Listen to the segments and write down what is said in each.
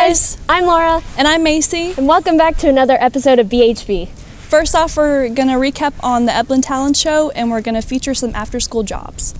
guys! I'm Laura. And I'm Macy. And welcome back to another episode of BHB. First off, we're going to recap on the Eblen Talent Show, and we're going to feature some after-school jobs.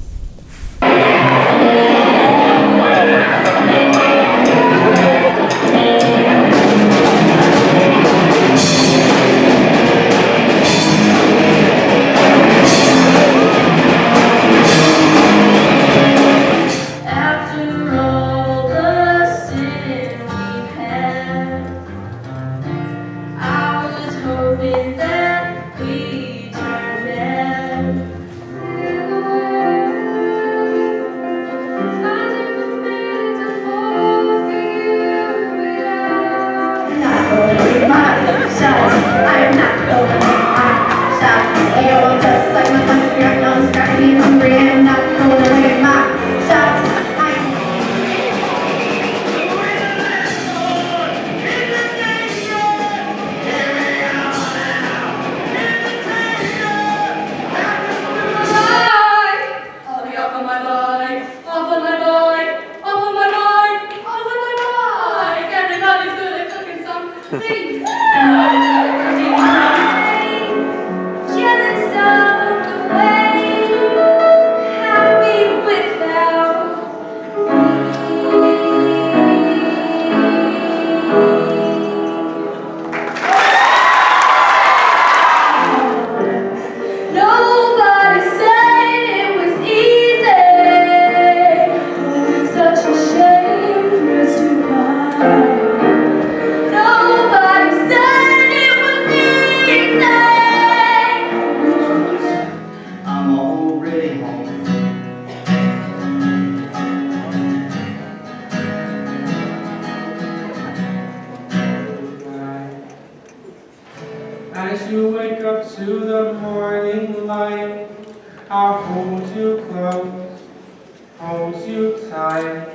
As you wake up to the morning light, I'll hold you close, hold you tight.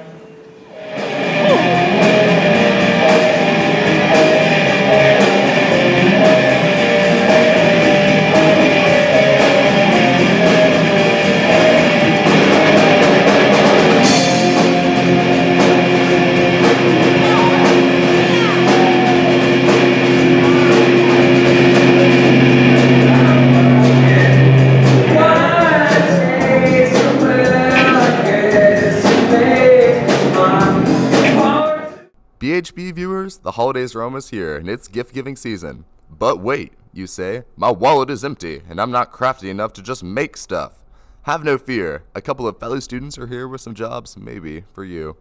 BHB viewers, the holidays are almost here, and it's gift-giving season. But wait, you say, my wallet is empty, and I'm not crafty enough to just make stuff. Have no fear, a couple of fellow students are here with some jobs, maybe, for you.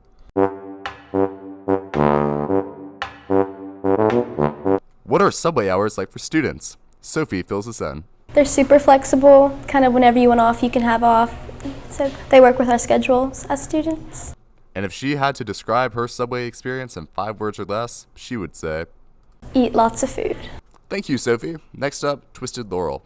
What are subway hours like for students? Sophie fills us in. They're super flexible, kind of whenever you want off, you can have off. So they work with our schedules as students. And if she had to describe her subway experience in 5 words or less, she would say, Eat lots of food. Thank you, Sophie. Next up, Twisted Laurel.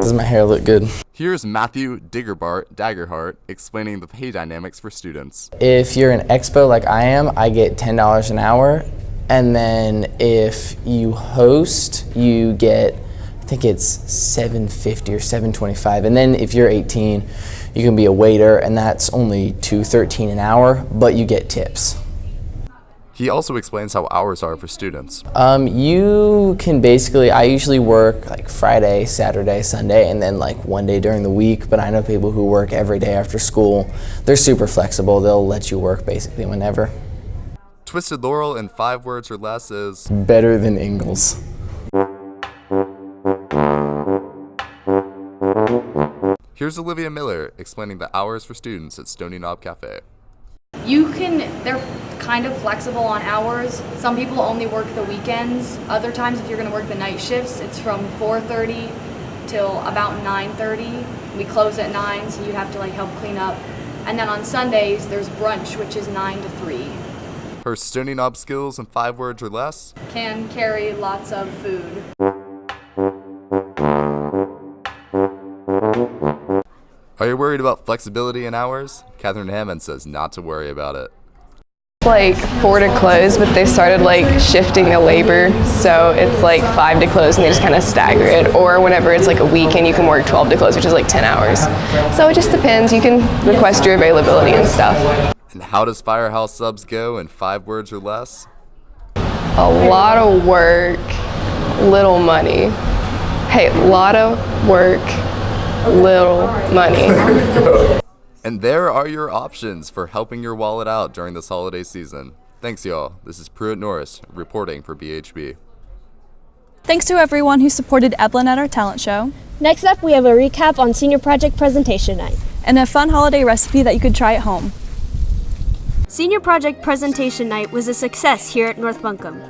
Does my hair look good? Here's Matthew Daggerhart explaining the pay dynamics for students. If you're an expo like I am, I get $10 an hour. And then if you host, you get, I think it's $7.50 or $7.25. And then if you're 18, you can be a waiter, and that's only $2.13 an hour, but you get tips. He also explains how hours are for students. You can basically, I usually work like Friday, Saturday, Sunday, and then like one day during the week, but I know people who work every day after school. They're super flexible. They'll let you work basically whenever. Twisted Laurel in 5 words or less is better than Ingalls. Here's Olivia Miller explaining the hours for students at Stony Knob Cafe. They're kind of flexible on hours. Some people only work the weekends. Other times, if you're going to work the night shifts, it's from 4:30 till about 9:30. We close at 9, so you have to help clean up. And then on Sundays, there's brunch, which is 9 to 3. Her Stony Knob skills in 5 words or less? Can carry lots of food. Are you worried about flexibility in hours? Catherine Hammond says not to worry about it. like 4 to close, but they started like shifting the labor, so it's like 5 to close and they just kind of stagger it. Or whenever it's like a weekend, you can work 12 to close, which is like 10 hours. So it just depends. You can request your availability and stuff. And how does Firehouse subs go in 5 words or less? A lot of work, little money. Hey, lot of work, little money. And there are your options for helping your wallet out during this holiday season. Thanks, y'all. This is Pruitt Norris reporting for BHB. Thanks to everyone who supported Eblen at our talent show. Next up, we have a recap on senior project presentation night. And a fun holiday recipe that you could try at home. Senior project presentation night was a success here at North Buncombe.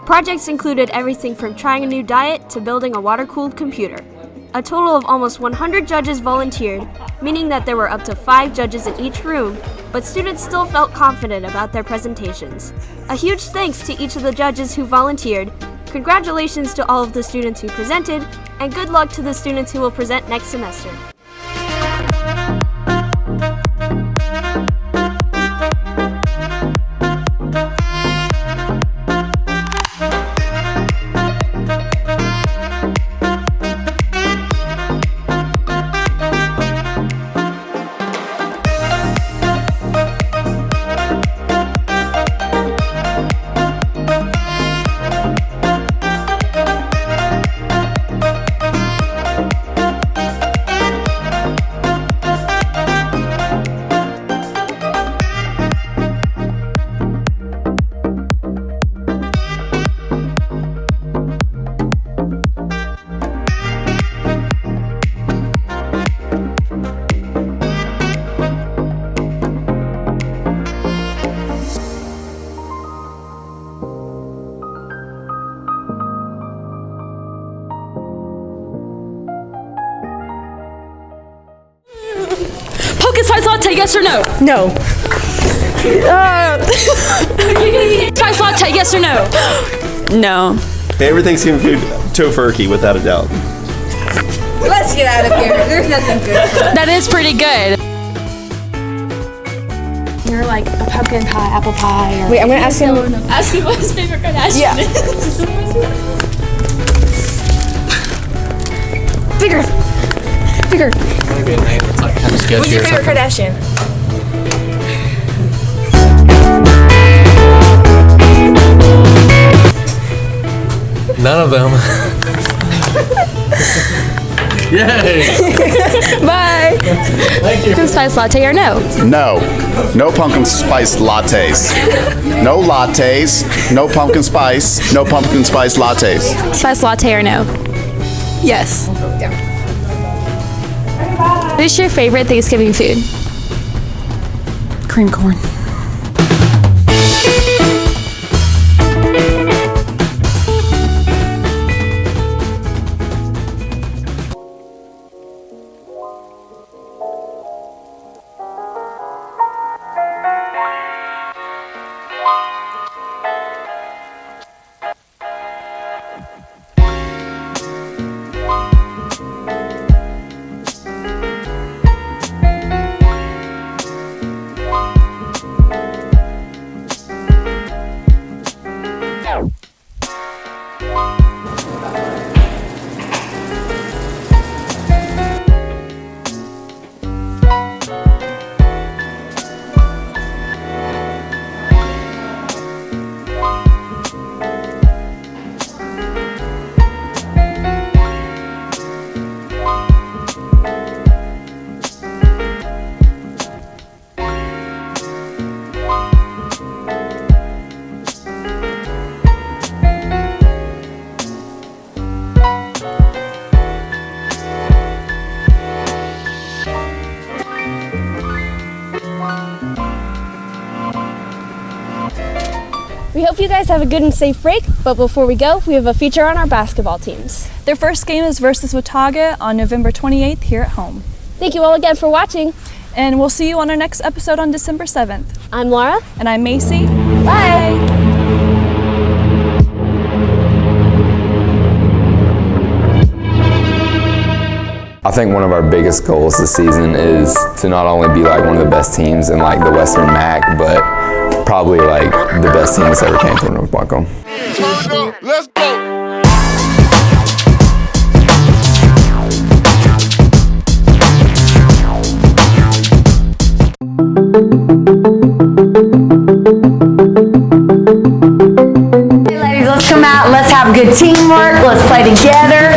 Projects included everything from trying a new diet to building a water-cooled computer. A total of almost 100 judges volunteered, meaning that there were up to 5 judges in each room, but students still felt confident about their presentations. A huge thanks to each of the judges who volunteered, congratulations to all of the students who presented, and good luck to the students who will present next semester. Pumpkin spice latte, yes or no? No. Spice latte, yes or no? No. Favorite Thanksgiving food, tofurkey, without a doubt. Let's get out of here. There's nothing good. That is pretty good. You're like a pumpkin pie, apple pie, or... Wait, I'm gonna ask him. Ask him what his favorite Kardashian is. Bigger. Maybe a name that's like kind of sketchy. What's your favorite Kardashian? None of them. Yay! Bye. Thank you. Pumpkin spice latte or no? No pumpkin spice lattes. No lattes, no pumpkin spice, no pumpkin spice lattes. Spice latte or no? Yes. What is your favorite Thanksgiving food? Cream corn. We hope you guys have a good and safe break, but before we go, we have a feature on our basketball teams. Their first game is versus Watauga on November 28th here at home. Thank you all again for watching. And we'll see you on our next episode on December 7th. I'm Laura. And I'm Macy. Bye. I think one of our biggest goals this season is to not only be like one of the best teams in like the Western MAC, but probably like the best team that's ever came through North Buncombe. Let's go. Hey ladies, let's come out, let's have good teamwork, let's play together.